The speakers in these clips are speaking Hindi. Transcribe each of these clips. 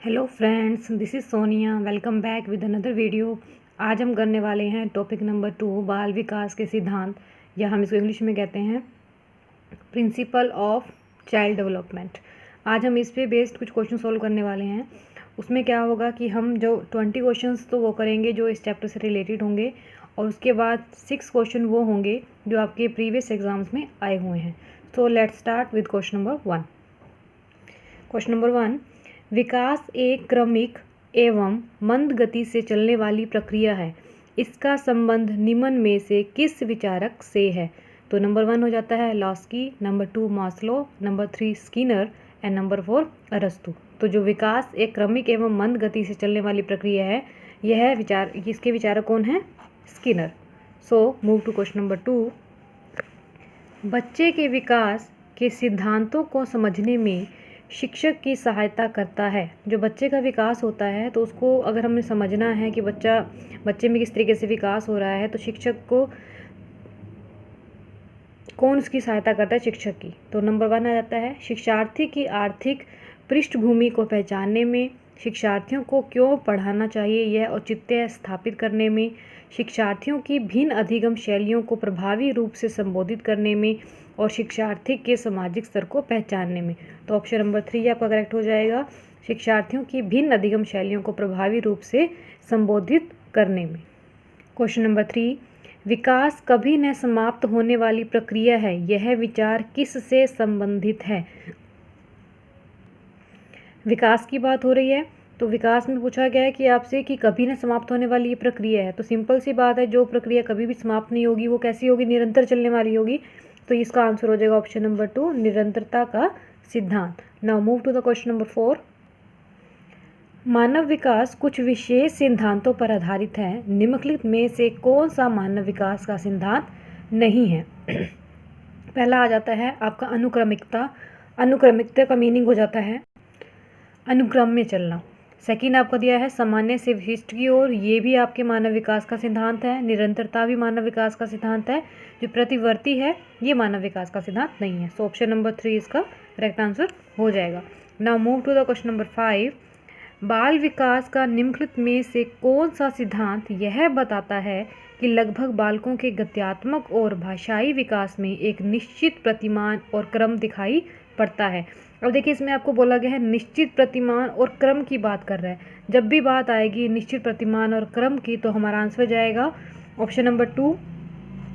Hello friends, this is Sonia. Welcome back with another video. आज हम करने वाले हैं टॉपिक नंबर 2, बाल विकास के सिद्धांत, या हम इसको इंग्लिश में कहते हैं प्रिंसिपल ऑफ चाइल्ड डेवलपमेंट। आज हम इस पे बेस्ड कुछ क्वेश्चन सॉल्व करने वाले हैं। उसमें क्या होगा कि हम जो 20 क्वेश्चंस तो वो करेंगे जो इस चैप्टर से रिलेटेड होंगे, और उसके बाद 6 क्वेश्चन वो होंगे जो आपके प्रीवियस एग्जाम्स में आए हुए हैं। So let's start with question number 1। Question number 1, विकास एक क्रमिक एवं मंद गति से चलने वाली प्रक्रिया है। इसका संबंध निम्न में से किस विचारक से है? तो नंबर 1 हो जाता है Laski, number 2 Maslow, number 3 Skinner and number 4 अरस्तु। तो जो विकास एक क्रमिक एवं मंद गति से चलने वाली प्रक्रिया है, इसके विचारक कौन है? Skinner. So move to question number 2। बच्चे के विकास के सिद्धांतों को समझने में शिक्षक की सहायता करता है। जो बच्चे का विकास होता है तो उसको अगर हमें समझना है कि बच्चे में किस तरीके से विकास हो रहा है, तो शिक्षक को कौन उसकी सहायता करता है? शिक्षक की। तो नंबर 1 आ जाता है शिक्षार्थी की आर्थिक पृष्ठभूमि को पहचानने में, शिक्षार्थियों को क्यों पढ़ाना चाहिए यह औचित्य स्थापित करने में, शिक्षार्थियों की भिन्न अधिगम शैलियों को प्रभावी रूप से संबोधित करने में, और शिक्षार्थी के सामाजिक स्तर को पहचानने में। तो ऑप्शन नंबर 3 आपका करेक्ट हो जाएगा, शिक्षार्थियों की भिन्न अधिगम शैलियों को प्रभावी रूप से संबोधित करने में। क्वेश्चन नंबर 3, विकास कभी न समाप्त होने वाली प्रक्रिया है, यह विचार किससे संबंधित है? विकास की बात हो रही है, तो विकास में पूछा गया है कि आपसे कि कभी न समाप्त होने वाली ये प्रक्रिया है। तो सिंपल सी बात है, जो प्रक्रिया कभी भी समाप्त नहीं होगी वो कैसी होगी? निरंतर चलने वाली होगी। तो इसका आंसर हो जाएगा ऑप्शन नंबर 2, निरंतरता का सिद्धांत। Now move to the question number 4। मानव विकास कुछ विशेष सिद्धांतों पर आधारित है। निम्नलिखित में से कौन सा मानव विकास का सिद्धांत नहीं है? पहला आ जाता है आपका अनुक्रमिकता। अनुक्रमिकता का मीनिंग हो जाता है अनुक्रम में चलना। सेकंड आपको दिया है सामान्य से विशिष्ट की ओर, ये भी आपके मानव विकास का सिद्धांत है। निरंतरता भी मानव विकास का सिद्धांत है। जो प्रतिवर्ती है ये मानव विकास का सिद्धांत नहीं है। सो ऑप्शन नंबर 3 इसका करेक्ट आंसर हो जाएगा। Now move to the question number 5। बाल विकास का निम्नलिखित में से कौन सा सिद्धांत यह बताता है कि लगभग बालकों के गत्यात्मक और भाषाई विकास में एक निश्चित प्रतिमान और क्रम दिखाई पड़ता है? अब देखिए, इसमें आपको बोला गया है निश्चित प्रतिमान और क्रम की बात कर रहा है। जब भी बात आएगी निश्चित प्रतिमान और क्रम की, तो हमारा आंसर जाएगा ऑप्शन नंबर 2,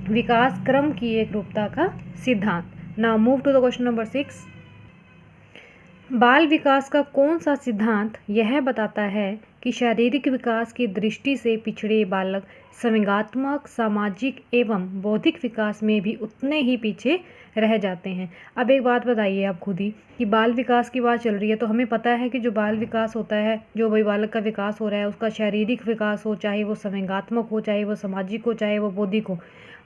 विकास क्रम की एक रूपता का सिद्धांत। Now move to the question number 6। बाल विकास का कौन सा सिद्धांत यह बताता है कि शारीरिक विकास की दृष्टि से पिछड़े बालक संवेगात्मक, सामाजिक एवं बौद्धिक विकास में भी उतने ही पीछे रह जाते हैं? अब एक बात बताइए आप खुद ही कि बाल विकास की बात चल रही है, तो हमें पता है कि जो बाल विकास होता है, जो भाई बालक का विकास हो रहा है, उसका शारीरिक विकास हो, चाहे वो संवेगात्मक हो, चाहे वो सामाजिक हो, चाहे वो बौद्धिक हो,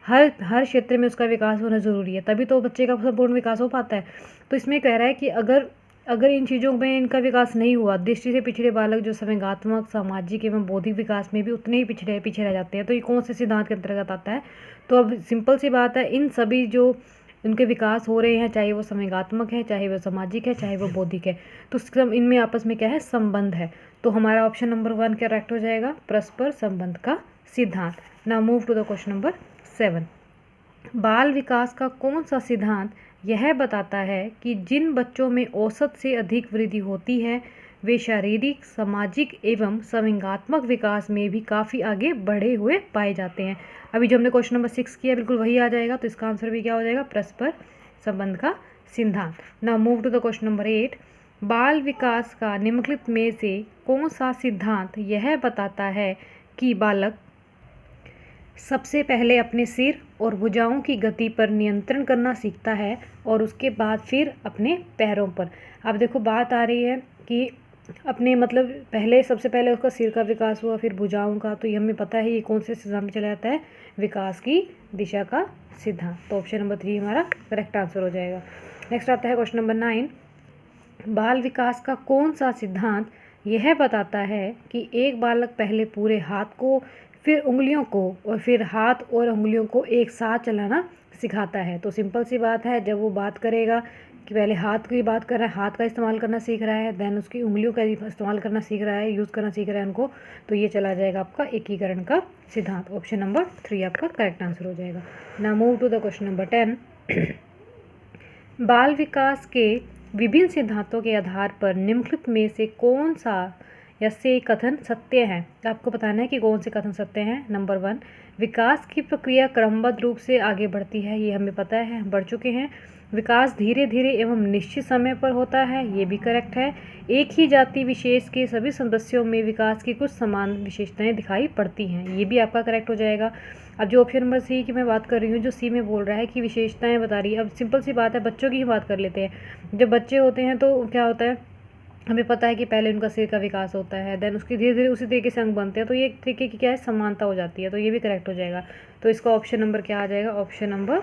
हर क्षेत्र में उसका विकास होना ज़रूरी है, तभी तो बच्चे का संपूर्ण विकास हो पाता है। तो इसमें कह रहा है कि अगर इन चीज़ों में इनका विकास नहीं हुआ, दृष्टि से पिछड़े बालक जो संवेगात्मक, सामाजिक एवं बौद्धिक विकास में भी उतने ही पीछे रह जाते हैं। तो ये कौन से सिद्धांत के अंतर्गत आता है? तो अब सिंपल सी बात है, इन सभी जो उनके विकास हो रहे हैं, चाहे वो संवेगात्मक है, चाहे वो सामाजिक है, चाहे वो बौद्धिक है, तो इनमें आपस में क्या है? संबंध है। तो हमारा ऑप्शन नंबर 1 करेक्ट हो जाएगा, परस्पर संबंध का सिद्धांत। Now move to the question number 7। बाल विकास का कौन सा सिद्धांत यह बताता है कि जिन बच्चों में औसत से अधिक वृद्धि होती है वे शारीरिक, सामाजिक एवं संवेगात्मक विकास में भी काफ़ी आगे बढ़े हुए पाए जाते हैं? अभी जो हमने क्वेश्चन नंबर 6 किया बिल्कुल वही आ जाएगा। तो इसका आंसर भी क्या हो जाएगा? परस्पर संबंध का सिद्धांत। Now move to the question number 8। बाल विकास का निम्नलिखित में से कौन सा सिद्धांत यह बताता है कि बालक सबसे पहले अपने सिर और भुजाओं की गति पर नियंत्रण करना सीखता है और उसके बाद फिर अपने पैरों पर? अब देखो, बात आ रही है कि अपने सबसे पहले उसका सिर का विकास हुआ, फिर भुजाओं का। तो ये हमें पता है ये कौन से सिद्धांत में चला जाता है? विकास की दिशा का सिद्धांत। तो ऑप्शन नंबर 3 हमारा करेक्ट आंसर हो जाएगा। नेक्स्ट आता है क्वेश्चन नंबर 9। बाल विकास का कौन सा सिद्धांत यह बताता है कि एक बालक पहले पूरे हाथ को, फिर उंगलियों को और फिर हाथ और उंगलियों को एक साथ चलाना सिखाता है? तो सिंपल सी बात है, जब वो बात करेगा कि पहले हाथ की बात कर रहा है, हाथ का इस्तेमाल करना सीख रहा है, देन उसकी उंगलियों का इस्तेमाल करना सीख रहा है, यूज़ करना सीख रहा है उनको, तो ये चला जाएगा आपका एकीकरण का सिद्धांत। ऑप्शन नंबर 3 आपका करेक्ट आंसर हो जाएगा। Now move to the question number 10। बाल विकास के विभिन्न सिद्धांतों के आधार पर निम्नलिखित में से कौन सा या से कथन सत्य है। आपको बताना है कि कौन से कथन सत्य हैं। नंबर 1, विकास की प्रक्रिया क्रमबद्ध रूप से आगे बढ़ती है, ये हमें पता है, बढ़ चुके हैं। विकास धीरे धीरे एवं निश्चित समय पर होता है, ये भी करेक्ट है। एक ही जाति विशेष के सभी सदस्यों में विकास की कुछ समान विशेषताएं दिखाई पड़ती हैं, ये भी आपका करेक्ट हो जाएगा। अब जो ऑप्शन नंबर सी की मैं बात कर रही हूँ, जो सी में बोल रहा है कि विशेषताएं बता रही है, अब सिंपल सी बात है, बच्चों की ही बात कर लेते हैं। जब बच्चे होते हैं तो क्या होता है, हमें पता है कि पहले उनका सिर का विकास होता है, देन उसकी धीरे धीरे उसी तरीके से अंग बनते हैं, तो ये एक तरीके की क्या है, समानता हो जाती है, तो ये भी करेक्ट हो जाएगा। तो इसका ऑप्शन नंबर क्या आ जाएगा, ऑप्शन नंबर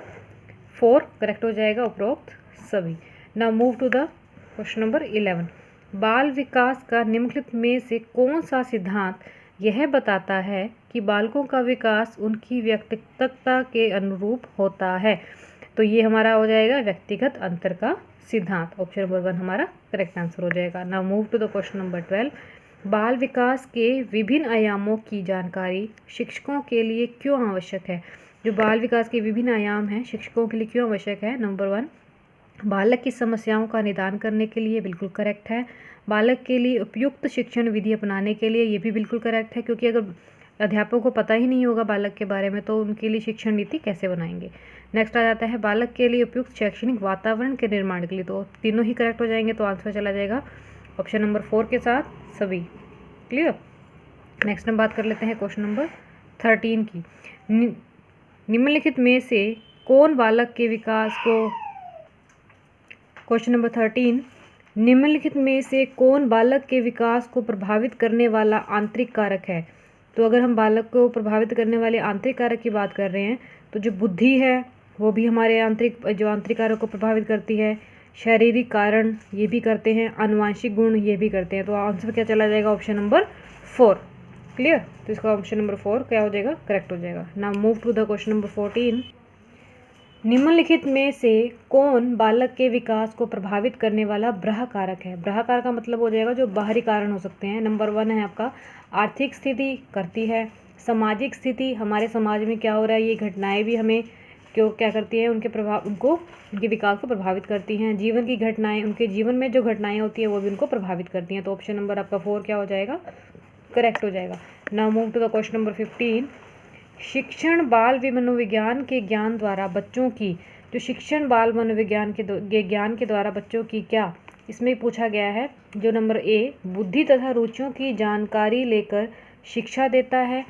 4 करेक्ट हो जाएगा, उपरोक्त सभी। Now move to the question number 11। बाल विकास का निम्नलिखित में से कौन सा सिद्धांत यह बताता है कि बालकों का विकास उनकी व्यक्तिगतता के अनुरूप होता है। तो ये हमारा हो जाएगा व्यक्तिगत अंतर का सिद्धांत। ऑप्शन नंबर 1 हमारा करेक्ट आंसर हो जाएगा। Now move to the question number 12। बाल विकास के विभिन्न आयामों की जानकारी शिक्षकों के लिए क्यों आवश्यक है। जो बाल विकास के विभिन्न आयाम हैं शिक्षकों के लिए क्यों आवश्यक है। नंबर 1, बालक की समस्याओं का निदान करने के लिए, बिल्कुल करेक्ट है। बालक के लिए उपयुक्त शिक्षण विधि अपनाने के लिए, ये भी बिल्कुल करेक्ट है, क्योंकि अगर अध्यापकों को पता ही नहीं होगा बालक के बारे में तो उनके लिए शिक्षण नीति कैसे बनाएंगे। नेक्स्ट आ जाता है बालक के लिए उपयुक्त शैक्षणिक वातावरण के निर्माण के लिए, तो तीनों ही करेक्ट हो जाएंगे, तो आंसर चला जाएगा ऑप्शन नंबर 4 के साथ सभी। क्लियर। नेक्स्ट हम बात कर लेते हैं क्वेश्चन नंबर 13 की। निम्नलिखित में से कौन बालक के विकास को, क्वेश्चन नंबर 13, निम्नलिखित में से कौन बालक के विकास को प्रभावित करने वाला आंतरिक कारक है। तो अगर हम बालक को प्रभावित करने वाले आंतरिक कारक की बात कर रहे हैं तो जो बुद्धि है वो भी हमारे आंतरिक कारक को प्रभावित करती है। शारीरिक कारण ये भी करते हैं, आनुवांशिक गुण ये भी करते हैं, तो आंसर क्या चला जाएगा ऑप्शन नंबर 4। क्लियर। तो इसका ऑप्शन नंबर 4 क्या हो जाएगा, करेक्ट हो जाएगा। Now move to the question number 14। निम्नलिखित में से कौन बालक के विकास को प्रभावित करने वाला बाह्य कारक है। बाह्य कारक का मतलब हो जाएगा जो बाहरी कारण हो सकते हैं। नंबर 1 है आपका आर्थिक स्थिति करती है, सामाजिक स्थिति, हमारे समाज में क्या हो रहा है ये घटनाएं भी हमें क्या करती हैं, उनके विकास को प्रभावित करती हैं। जीवन की घटनाएं, उनके जीवन में जो घटनाएं होती हैं वो भी उनको प्रभावित करती हैं, तो ऑप्शन नंबर आपका 4 क्या हो जाएगा, करेक्ट हो जाएगा। Now move to the question number 15। शिक्षण बाल मनोविज्ञान के ज्ञान द्वारा बच्चों की, जो शिक्षण बाल मनोविज्ञान के ज्ञान के द्वारा बच्चों की क्या, इसमें पूछा गया है जो नंबर ए, बुद्धि तथा रुचियों की जानकारी लेकर शिक्षा देता है,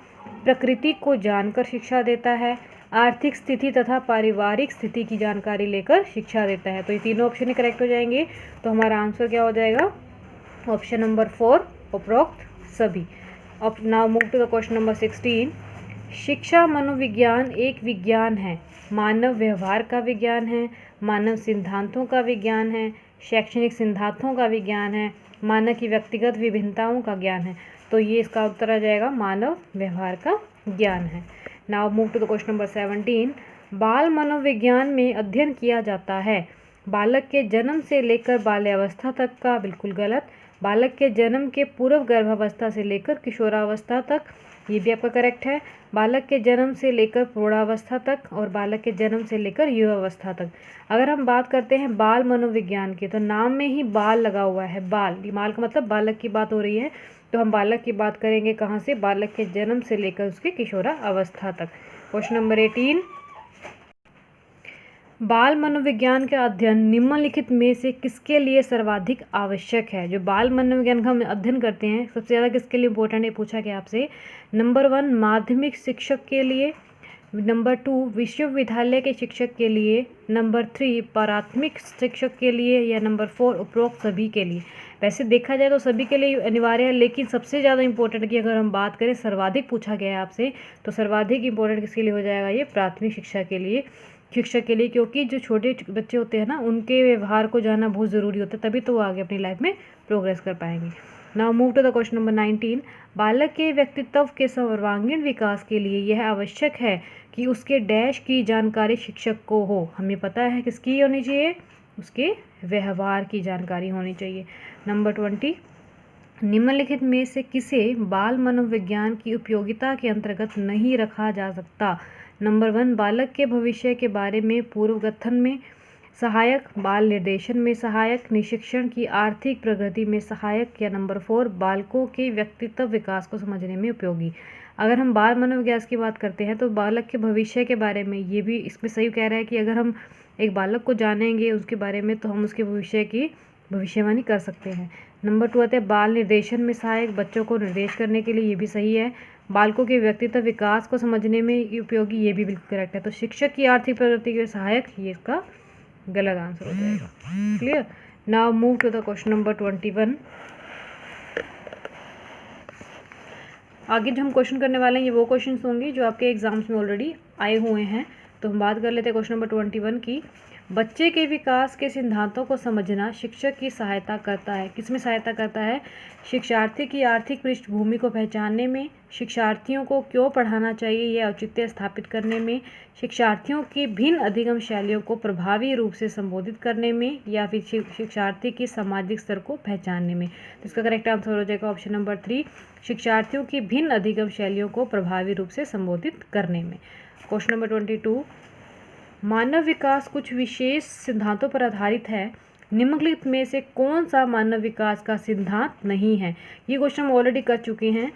प्रकृति को जानकर शिक्षा देता है, आर्थिक स्थिति तथा पारिवारिक स्थिति की जानकारी लेकर शिक्षा देता है। तो ये तीनों ऑप्शन ही करेक्ट हो जाएंगे, तो हमारा आंसर क्या हो जाएगा, ऑप्शन नंबर 4 उपरोक्त सभी। अब now move to the question number 16। शिक्षा मनोविज्ञान एक विज्ञान है, मानव व्यवहार का विज्ञान है, मानव सिद्धांतों का विज्ञान है, शैक्षणिक सिद्धांतों का विज्ञान है, मानव की व्यक्तिगत विभिन्नताओं का ज्ञान है। तो ये इसका उत्तर आ जाएगा मानव व्यवहार का ज्ञान है। Now move to the question number 17। बाल मनोविज्ञान में अध्ययन किया जाता है बालक के जन्म से लेकर बाल्यावस्था तक का, बिल्कुल गलत। बालक के जन्म के पूर्व गर्भावस्था से लेकर किशोरावस्था तक, ये भी आपका करेक्ट है। बालक के जन्म से लेकर प्रौढ़ावस्था तक और बालक के जन्म से लेकर युवावस्था तक। अगर हम बात करते हैं बाल मनोविज्ञान की, तो नाम में ही बाल लगा हुआ है, बाल का मतलब बालक की बात हो रही है, तो हम बालक की बात करेंगे कहाँ से, बालक के जन्म से लेकर उसके किशोरावस्था तक। Question number 18। बाल मनोविज्ञान का अध्ययन निम्नलिखित में से किसके लिए सर्वाधिक आवश्यक है। जो बाल मनोविज्ञान का हम अध्ययन करते हैं सबसे ज़्यादा किसके लिए इम्पोर्टेंट है पूछा गया आपसे। नंबर 1 माध्यमिक शिक्षक के लिए, नंबर 2 विश्वविद्यालय के शिक्षक के लिए, नंबर 3 प्राथमिक शिक्षक के लिए, या नंबर 4 उपरोक्त सभी के लिए। वैसे देखा जाए तो सभी के लिए अनिवार्य है, लेकिन सबसे ज़्यादा इंपॉर्टेंट की अगर हम बात करें सर्वाधिक पूछा गया है आपसे, तो सर्वाधिक इंपॉर्टेंट किसके लिए हो जाएगा, ये प्राथमिक शिक्षा के लिए, शिक्षक के लिए, क्योंकि जो छोटे बच्चे होते हैं ना उनके व्यवहार को जानना बहुत ज़रूरी होता है, तभी तो वो आगे अपनी लाइफ में प्रोग्रेस कर पाएंगे। Now move to the question number 19। बालक के व्यक्तित्व के सर्वांगीण विकास के लिए यह आवश्यक है कि उसके डैश की जानकारी शिक्षक को हो। हमें पता है किसकी होनी चाहिए, उसके व्यवहार की जानकारी होनी चाहिए। नंबर 20, निम्नलिखित में से किसे बाल मनोविज्ञान की उपयोगिता के अंतर्गत नहीं रखा जा सकता? नंबर 1, बालक के भविष्य के बारे में पूर्व गठन में सहायक, बाल निर्देशन में सहायक, निशिक्षण की आर्थिक प्रगति में सहायक, या नंबर 4, बालकों के व्यक्तित्व विकास को समझने में उपयोगी। अगर हम बाल मनोविकास की बात करते हैं तो बालक के भविष्य के बारे में, ये भी इसमें सही कह रहा है कि अगर हम एक बालक को जानेंगे उसके बारे में तो हम उसके भविष्य की भविष्यवाणी कर सकते हैं। नंबर 2 आता है बाल निर्देशन में सहायक, बच्चों को निर्देश करने के लिए, ये भी सही है। बालकों के व्यक्तित्व विकास को समझने में उपयोगी, ये भी बिल्कुल करेक्ट है। तो शिक्षक की आर्थिक प्रगति के सहायक, ये इसका गलत आंसर हो जाएगा। Clear. Now move to the question number 21। आगे जो हम क्वेश्चन करने वाले हैं ये वो क्वेश्चंस होंगे जो आपके एग्जाम्स में ऑलरेडी आए हुए हैं। तो हम बात कर लेते हैं क्वेश्चन नंबर 21 की। बच्चे के विकास के सिद्धांतों को समझना शिक्षक की सहायता करता है। किसमें सहायता करता है? शिक्षार्थी की आर्थिक पृष्ठभूमि को पहचानने में, शिक्षार्थियों को क्यों पढ़ाना चाहिए यह औचित्य स्थापित करने में, शिक्षार्थियों की भिन्न अधिगम शैलियों को प्रभावी रूप से संबोधित करने में, या फिर शिक्षार्थी की सामाजिक स्तर को पहचानने में। तो इसका करेक्ट आंसर हो जाएगा ऑप्शन नंबर 3, शिक्षार्थियों की भिन्न अधिगम शैलियों को प्रभावी रूप से संबोधित करने में। क्वेश्चन नंबर 22, मानव विकास कुछ विशेष सिद्धांतों पर आधारित है, निम्नलिखित में से कौन सा मानव विकास का सिद्धांत नहीं है? ये क्वेश्चन हम ऑलरेडी कर चुके हैं।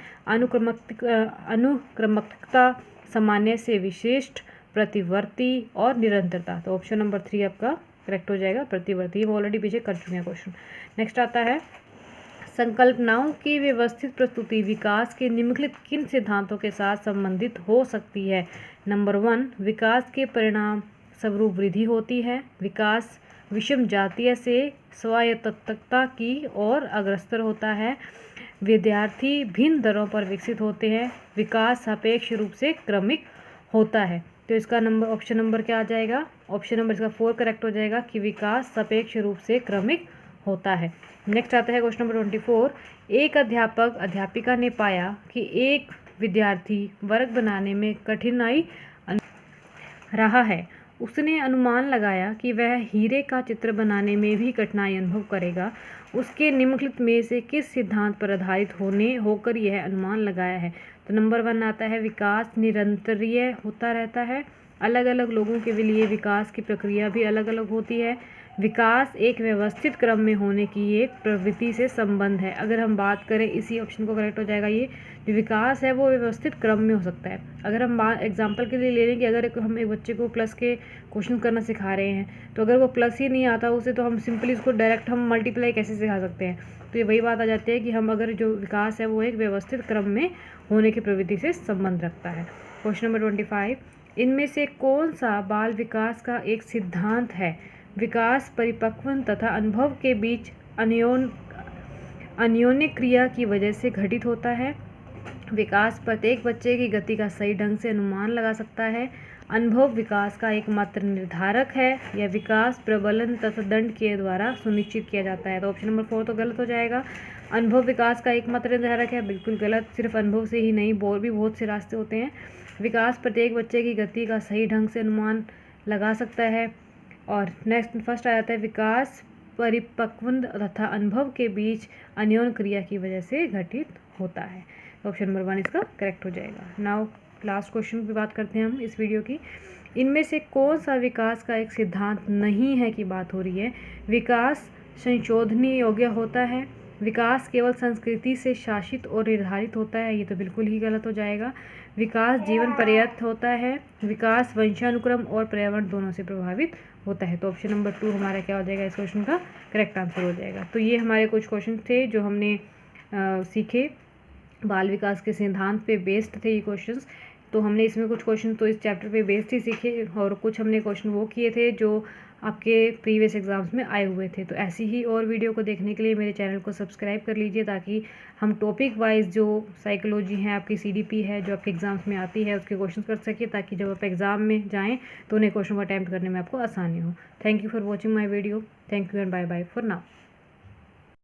अनुक्रमकता, सामान्य से विशिष्ट, प्रतिवर्ती और निरंतरता। तो ऑप्शन नंबर 3 आपका करेक्ट हो जाएगा, प्रतिवर्ती। हम ऑलरेडी पीछे कर चुके हैं क्वेश्चन। नेक्स्ट आता है संकल्पनाओं की व्यवस्थित प्रस्तुति विकास के निम्नलिखित किन सिद्धांतों के साथ संबंधित हो सकती है? नंबर 1, विकास के परिणाम स्वरूप वृद्धि होती है, विकास विषम जातीय से स्वायत्तता की ओर अग्रसर होता है, विद्यार्थी भिन्न दरों पर विकसित होते हैं, विकास सापेक्ष रूप से क्रमिक होता है। तो इसका नंबर ऑप्शन नंबर क्या आ जाएगा? ऑप्शन नंबर इसका 4 करेक्ट हो जाएगा कि विकास सापेक्ष रूप से क्रमिक होता है। नेक्स्ट आता है क्वेश्चन नंबर 24, एक अध्यापक अध्यापिका ने पाया कि एक विद्यार्थी वर्ग बनाने में कठिनाई रहा है। उसने अनुमान लगाया कि वह हीरे का चित्र बनाने में भी कठिनाई अनुभव करेगा। उसके निम्नलिखित में से किस सिद्धांत पर आधारित होकर यह अनुमान लगाया है? तो नंबर 1 आता है विकास निरंतरीय होता रहता है, अलग अलग लोगों के लिए विकास की प्रक्रिया भी अलग अलग होती है, विकास एक व्यवस्थित क्रम में होने की एक प्रवृत्ति से संबंध है। अगर हम बात करें, इसी ऑप्शन को करेक्ट हो जाएगा। ये जो विकास है वो व्यवस्थित क्रम में हो सकता है। अगर हम एग्जांपल के लिए ले लें कि अगर हम एक बच्चे को प्लस के क्वेश्चन करना सिखा रहे हैं, तो अगर वो प्लस ही नहीं आता उसे, तो हम सिंपली उसको डायरेक्ट हम मल्टीप्लाई कैसे सिखा सकते हैं? तो ये वही बात आ जाती है कि हम अगर जो विकास है वो एक व्यवस्थित क्रम में होने की प्रवृत्ति से संबंध रखता है। क्वेश्चन नंबर 25, इनमें से कौन सा बाल विकास का एक सिद्धांत है? विकास परिपक्वन तथा अनुभव के बीच अन्योन्य क्रिया की वजह से घटित होता है, विकास प्रत्येक बच्चे की गति का सही ढंग से अनुमान लगा सकता है, अनुभव विकास का एकमात्र निर्धारक है, या विकास प्रबलन तथा दंड के द्वारा सुनिश्चित किया जाता है। तो ऑप्शन नंबर 4 तो गलत हो जाएगा। अनुभव विकास का एकमात्र निर्धारक है, बिल्कुल गलत। सिर्फ अनुभव से ही नहीं, और भी बहुत से रास्ते होते हैं। विकास प्रत्येक बच्चे की गति का सही ढंग से अनुमान लगा सकता है। और नेक्स्ट फर्स्ट आ जाता है विकास परिपक्वन तथा अनुभव के बीच अन्योन्य क्रिया की वजह से घटित होता है। ऑप्शन नंबर 1 इसका करेक्ट हो जाएगा। नाउ लास्ट क्वेश्चन की बात करते हैं हम इस वीडियो की। इनमें से कौन सा विकास का एक सिद्धांत नहीं है की बात हो रही है? विकास संशोधनीय योग्य होता है, विकास केवल संस्कृति से शासित और निर्धारित होता है, ये तो बिल्कुल ही गलत हो जाएगा। विकास जीवन पर्यंत होता है, विकास वंशानुक्रम और पर्यावरण दोनों से प्रभावित होता है। तो ऑप्शन नंबर 2 हमारा क्या हो जाएगा? इस क्वेश्चन का करेक्ट आंसर हो जाएगा। तो ये हमारे कुछ क्वेश्चन थे जो हमने सीखे, बाल विकास के सिद्धांत पे बेस्ड थे ये क्वेश्चंस। तो हमने इसमें कुछ क्वेश्चन तो इस चैप्टर पे बेस्ड ही सीखे, और कुछ हमने क्वेश्चन वो किए थे जो आपके प्रीवियस एग्जाम्स में आए हुए थे। तो ऐसी ही और वीडियो को देखने के लिए मेरे चैनल को सब्सक्राइब कर लीजिए, ताकि हम टॉपिक वाइज जो साइकोलॉजी है, आपकी CDP है जो आपके एग्जाम्स में आती है, उसके क्वेश्चन कर सके, ताकि जब आप एग्ज़ाम में जाएँ तो उन्हें क्वेश्चन को अटैम्प्ट करने में आपको आसानी हो। Thank you for watching my video. Thank you and bye bye for now.